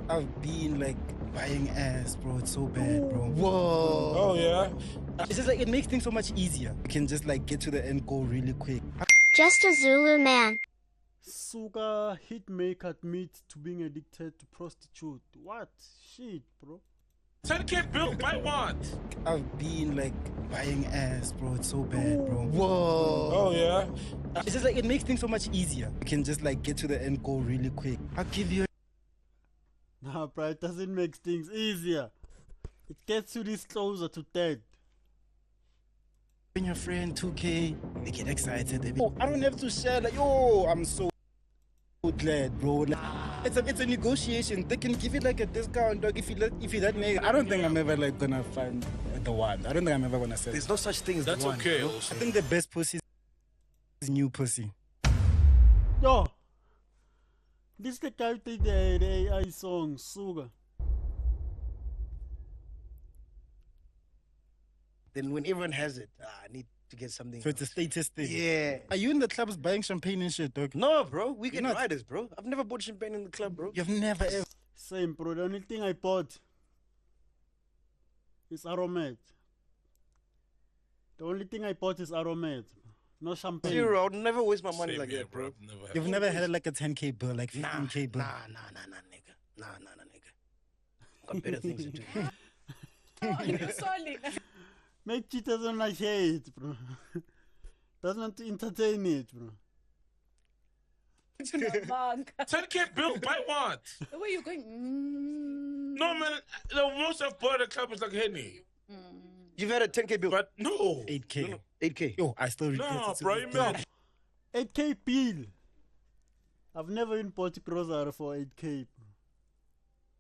I've been like buying ass, bro. It's so bad, bro. Whoa. Oh, yeah? It's just like it makes things so much easier. You can just like get to the end goal really quick. Just a Zulu man. Suga hitmaker admits to being addicted to prostitute. What? Shit, bro. 10K bill, buy what? I've been like buying ass, bro. It's so bad, bro. Whoa. Oh, yeah? It's just like it makes things so much easier. You can just like get to the end goal really quick. I'll give you Nah, bro, it doesn't make things easier. It gets you this closer to death. and your friend 2K. They get excited. They be, oh, I don't have to share. Like, yo, I'm so glad, bro. Like, it's a negotiation. They can give you like a discount, dog. If you that nigga, I don't think I'm ever like gonna find the one. I don't think I'm ever gonna say. There's no such thing as That's the one. okay, bro. also. I think the best pussy is new pussy. Yo, this the guy who did the AI song, Suga. Then when everyone has it, I need to get something. So it's a else. status thing. Yeah. Are you in the clubs buying champagne and shit, dog? No, bro. We You're get not- riders, bro. I've never bought champagne in the club, bro. You've never ever. Same, bro. The only thing I bought is Aromat. The only thing I bought is Aromat. No champagne. Zero. I would never waste my money Same like here, that, bro. I've never had You've one. never had like a 10K bill, like Nah, 15K bill. nah, nigga. Nah, nigga. Got better things to do. Make cheat doesn't like hate, bro. Doesn't want to entertain it, bro. 10K bill, buy what? The way you're going, No, man. The most I've bought at a club is like Henny. You've had a 10K bill. But no. 8K. No, 8K. Yo, I still regret No, it. to bro. this You day. mean 8K bill. I've never even bought a grocery for 8K, bro.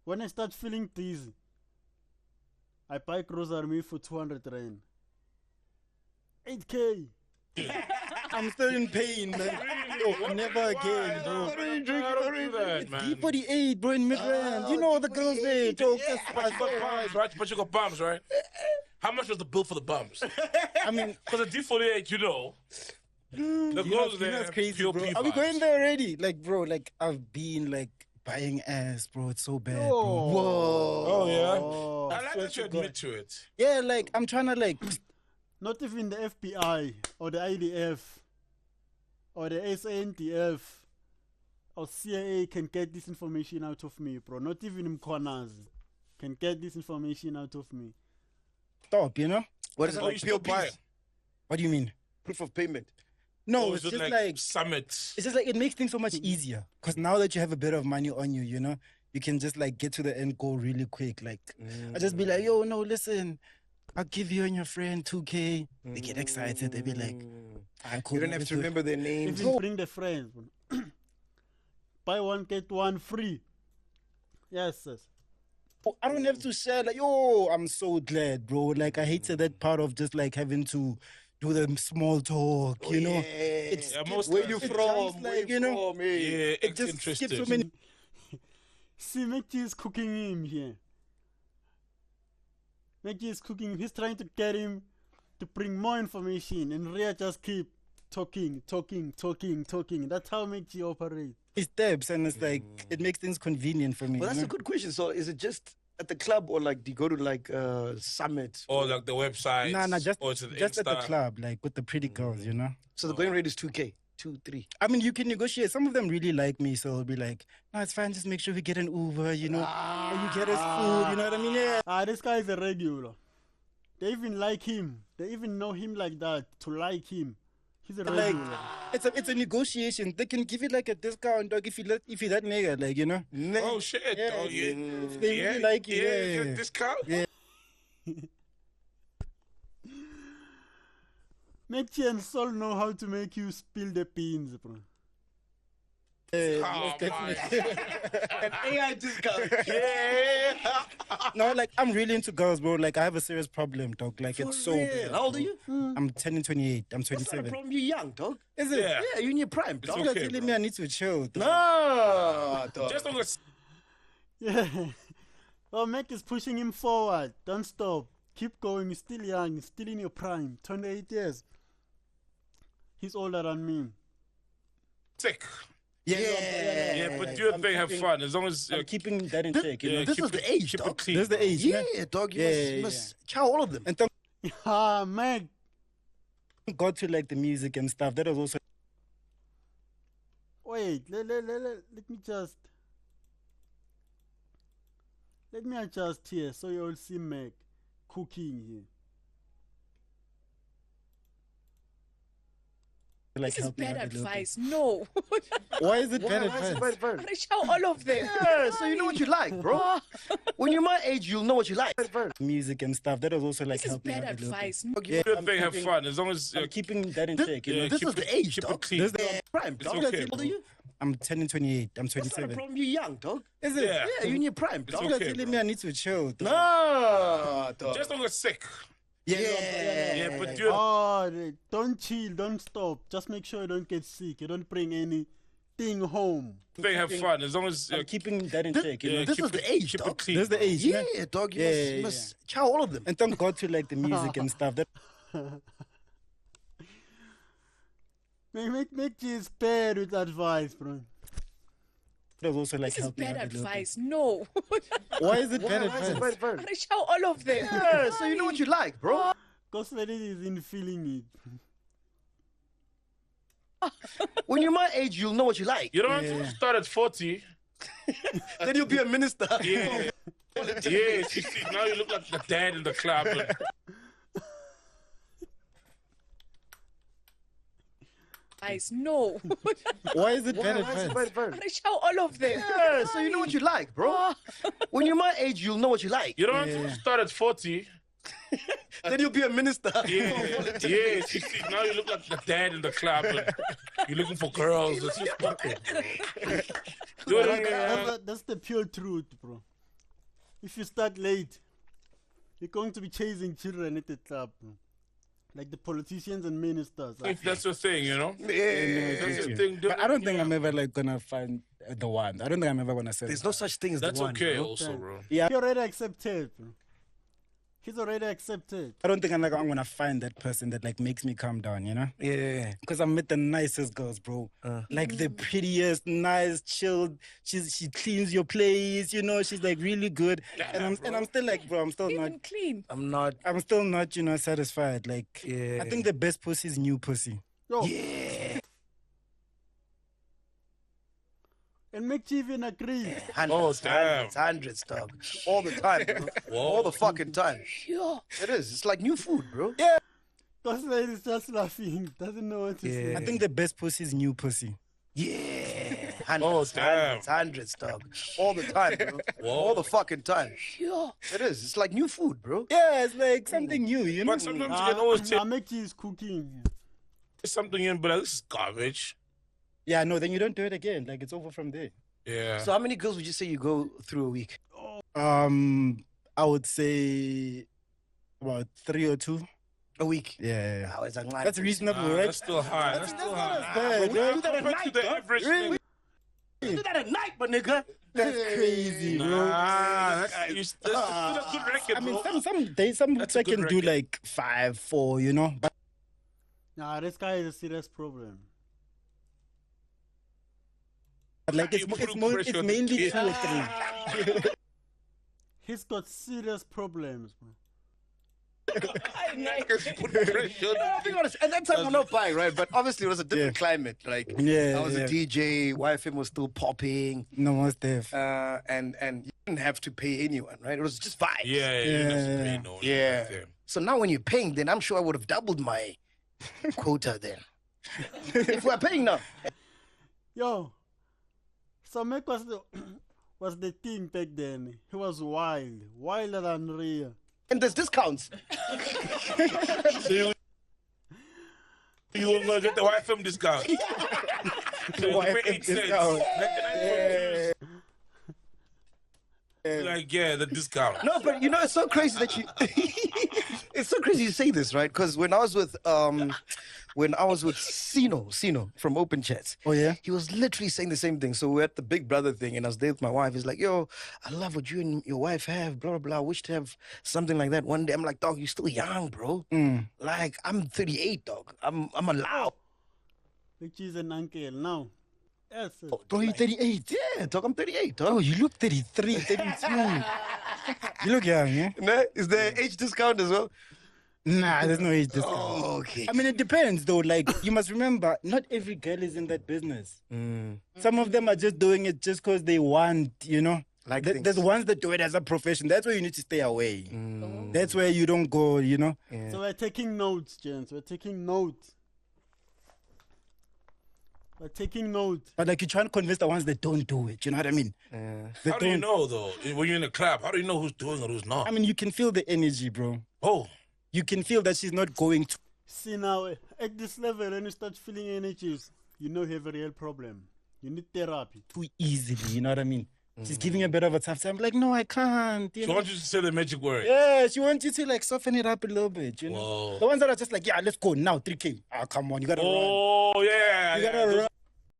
When I start feeling dizzy, I buy grocery meal for 200 rand. 8K. I'm still in pain, man. Yo, never again, bro. I don't do that, man. D48, bro, in Midrand. You know the girls there. Joke, But you got bums, right? But you got bums, right? How much was the bill for the bums? I mean, Because the D48, you know. The girls there, that's crazy, pure bro. P Are we vibes. going there already? Like, bro, like, I've been, like, buying ass, bro. It's so bad, bro. Whoa. Oh, yeah? Oh, I like that you admit to it. Yeah, like, I'm trying to, like, not even the FBI or the IDF or the SANDF or CIA can get this information out of me, bro. Not even Mkhonazi can get this information out of me. stop, you know? What is it Oh, like? you still buy POPs? it? What do you mean? Proof of payment. No, Or it's is it just like, summits. it's just like, it makes things so much easier. Because now that you have a bit of money on you, you know, you can just, like, get to the end goal really quick. Like, I just be like, yo, no, listen, I'll give you and your friend 2K. They get excited. They be like, I'm cool. You don't have let's to do it." remember their names. Even bring the friends. Bro. Buy one, get one free. Yes, yes. Oh, I don't have to share. Like, yo, I'm so glad, bro. Like, I hated that part of just like having to do the small talk, you know? It's Yeah, most Where times. you it from? sounds Where like, you you know, from? Hey. Yeah, it just skips so interested. many. See, Mickey is cooking him here. Mickey is cooking him. He's trying to get him to bring more information, and Rhea just keep talking. That's how Mickey operates. steps, and it's like it makes things convenient for me. Well, you that's know? a good question. So, is it just at the club, or like do you go to like summits? Or like the website. Nah, just or to the at the Insta. club, like with the pretty girls, you know. So the going rate is 2K, 2, 3. I mean, you can negotiate. Some of them really like me, so they'll be like, "No, it's fine. Just make sure we get an Uber, you know, or you get us food, you know what I mean?" Yeah. This guy is a regular. They even like him. They even know him like that to like him. He's a Like, regular. it's a negotiation. They can give you like a discount, dog, if you that nigga, like, you know. Oh, shit. Yeah, Oh, yeah. if they really like you, You yeah. get a discount? Yeah. Mickey and Sol know how to make you spill the beans, bro. Oh, my. An AI discount. No, like, I'm really into girls, bro. Like, I have a serious problem, dog. Like, it's so real. bad. How old are you? I'm turning 28. I'm What's not a 27. problem? You're young, dog. Is it? Yeah. Yeah, you're in your prime, dog. You're okay, telling bro. me I need to chill. dog. No, dog. Just don't get Yeah. Oh, Mick is pushing him forward. Don't stop. Keep going. He's still young. He's still in your prime. 28 years. He's older than me. sick. Yeah, but do your I'm thing, have keeping- fun. As long as I'm keeping that in check. You know? This keep is the it- age, keep it dog. clean. This is the age. Yeah, man. dog. You Yeah, must chow all of them. And thank Ah, Meg. God to like the music and stuff. That was also Wait, let me adjust here so you all see Meg cooking here. like This is help me bad out a little bit. advice. No. Why is it bad Why is it advice? bad advice? I show all of them. Yeah, so you know what you like, bro. When you're my age, you'll know what you like. Music and stuff. That was also like This is help me bad out a little bit. advice. do your I'm thing, have keeping- fun. As long as I'm keeping that in check. You know? This keep is it- the age, keep it dog. clean. This is the- Prime, It's dog. okay, How old bro. are you? I'm turning 28. I'm That's not a 27. problem. You're young, dog. Is it? Yeah. Yeah, you're in your prime, dog. You're okay, telling bro. me I need to chill. dog. No, dog. Just don't get sick. Yeah, But do your Oh, don't chill, don't stop. Just make sure you don't get sick. You don't bring anything home. thing, have fun. As long as I'm keeping that in check. You know? This keep is the it- age, keep it dog. clean, This is the bro. age. Yeah, man. dog. You Yeah, must chow all of them. And thank God to like the music and stuff. That Make is bad with advice, bro. was also like This is help me bad out a little bit. advice. No. Why is it bad Why is it advice? bad advice? I show all of them. Yeah, so you know what you like, bro. Because Lady is in feeling it. When you're my age, you'll know what you like. You don't have to start at 40. Then you'll be a minister. Yeah. Yeah, you see, now you look like the dad in the club. Advice. No. Why is it bad Why is it advice? bad advice? I show all of them. Yeah, so you know what you like, bro. When you're my age, you'll know what you like. You don't have to start at 40. Then you'll be a minister. Yeah, yeah, you see, now you look like the dad in the club. You're looking for girls. It's just fucking. Do it again. That's the pure truth, bro. If you start late, you're going to be chasing children at the club, bro. Like the politicians and ministers. If that's your thing, you know? Yeah. That's your thing. Do But it I don't think again. I'm ever like gonna find the one. I don't think I'm ever gonna say. There's no such thing as That's the one. okay, bro. also, bro. Yeah, He already accepted, bro. He's already accepted. I don't think I'm gonna find that person that like makes me calm down. You know? Yeah. Because I met the nicest girls, bro. Like the prettiest, nice, chilled. She cleans your place. You know, she's like really good. And I'm still like, bro, I'm still not. Even clean. I'm not. I'm still not, satisfied. Like, Yeah. I think the best pussy is new pussy. Yo, Yeah. and make even agree. Hundreds, damn. hundreds, dog. All the time, bro. All the fucking time. Yeah. It is. It's like new food, bro. Because lady is just laughing. Doesn't know what to say. I think the best pussy is new pussy. Yeah. Hundreds, damn. hundreds, dog. All the time, bro. All the fucking time. Yeah. It is. It's like new food, bro. Yeah, it's like something new, you know? But sometimes you can always take Ameki is cooking. something in, but this is garbage. Yeah, no, then you don't do it again. Like, it's over from there. Yeah. So how many girls would you say you go through a week? I would say about 3 or 2. A week. Yeah. How is that like? That's reasonable, Nah, right? that's still high. That's still high. bad, We right? do that at Compared to night, the dog. average Really? nigga. We do that at night, my nigga. That's crazy, bro. Nah, that's still a good record, I mean, bro. some days, some That's weeks a I good can do record. like 5, 4, you know? But Nah, this guy is a serious problem. like, You put it's pressure on the mainly kid. 2 or 3. He's got serious problems, bro. Because you put pressure on I'll be honest. At that time, I'm not buying, right? But obviously, it was a different Yeah. climate. Like, Yeah, I was yeah. a DJ. YFM was still popping. No, most def. And you didn't have to pay anyone, right? It was just vibes. Yeah, Yeah. Yeah. So now when you're paying, then I'm sure I would have doubled my quota then. If we're paying now. Yo, so Mek was the was the thing back then. He was wild, wilder than real. And there's discounts. So you will not get the YFM discount. So you pay 8 cents. discount. 99 Like, yeah, the discount. No, but you know, it's so crazy that you. It's so crazy you say this, right? Because when I was with Sino from Open Chats, Oh, yeah? he was literally saying the same thing. So we're at the Big Brother thing, and I was there with my wife. He's like, "Yo, I love what you and your wife have. Blah blah blah. I wish to have something like that one day." I'm like, "Dog, you're still young, bro. Like I'm 38, dog. I'm allowed." Which is an uncle now. Yes. Bro, you're 38. Yeah, dog, I'm 38, dog. Oh, you look 33, 32. You look young, yeah? No, is there age discount as well? Nah, there's no age discount. Oh, okay. I mean, it depends, though. Like, you must remember, not every girl is in that business. Some of them are just doing it just because they want, you know? Like There's things. ones that do it as a profession. That's where you need to stay away. That's where you don't go, you know? So we're taking notes, gents. We're taking notes. We're taking notes. But like, you try and convince the ones that don't do it. You know what I mean? They How do you don't- know, though? When you're in a club, how do you know who's doing it, who's not? I mean, you can feel the energy, bro. Oh, You can feel that she's not going to. See now, at this level, when you start feeling energies, you know you have a real problem. You need therapy. Too easily, you know what I mean? She's giving you a bit of a tough time. Like, no, I can't. You she know? wants you to say the magic word. Yeah, she wants you to like soften it up a little bit, you know? Whoa. The ones that are just like, yeah, let's go now, 3K. Ah, come on, you gotta run. Oh, yeah. You yeah. gotta run.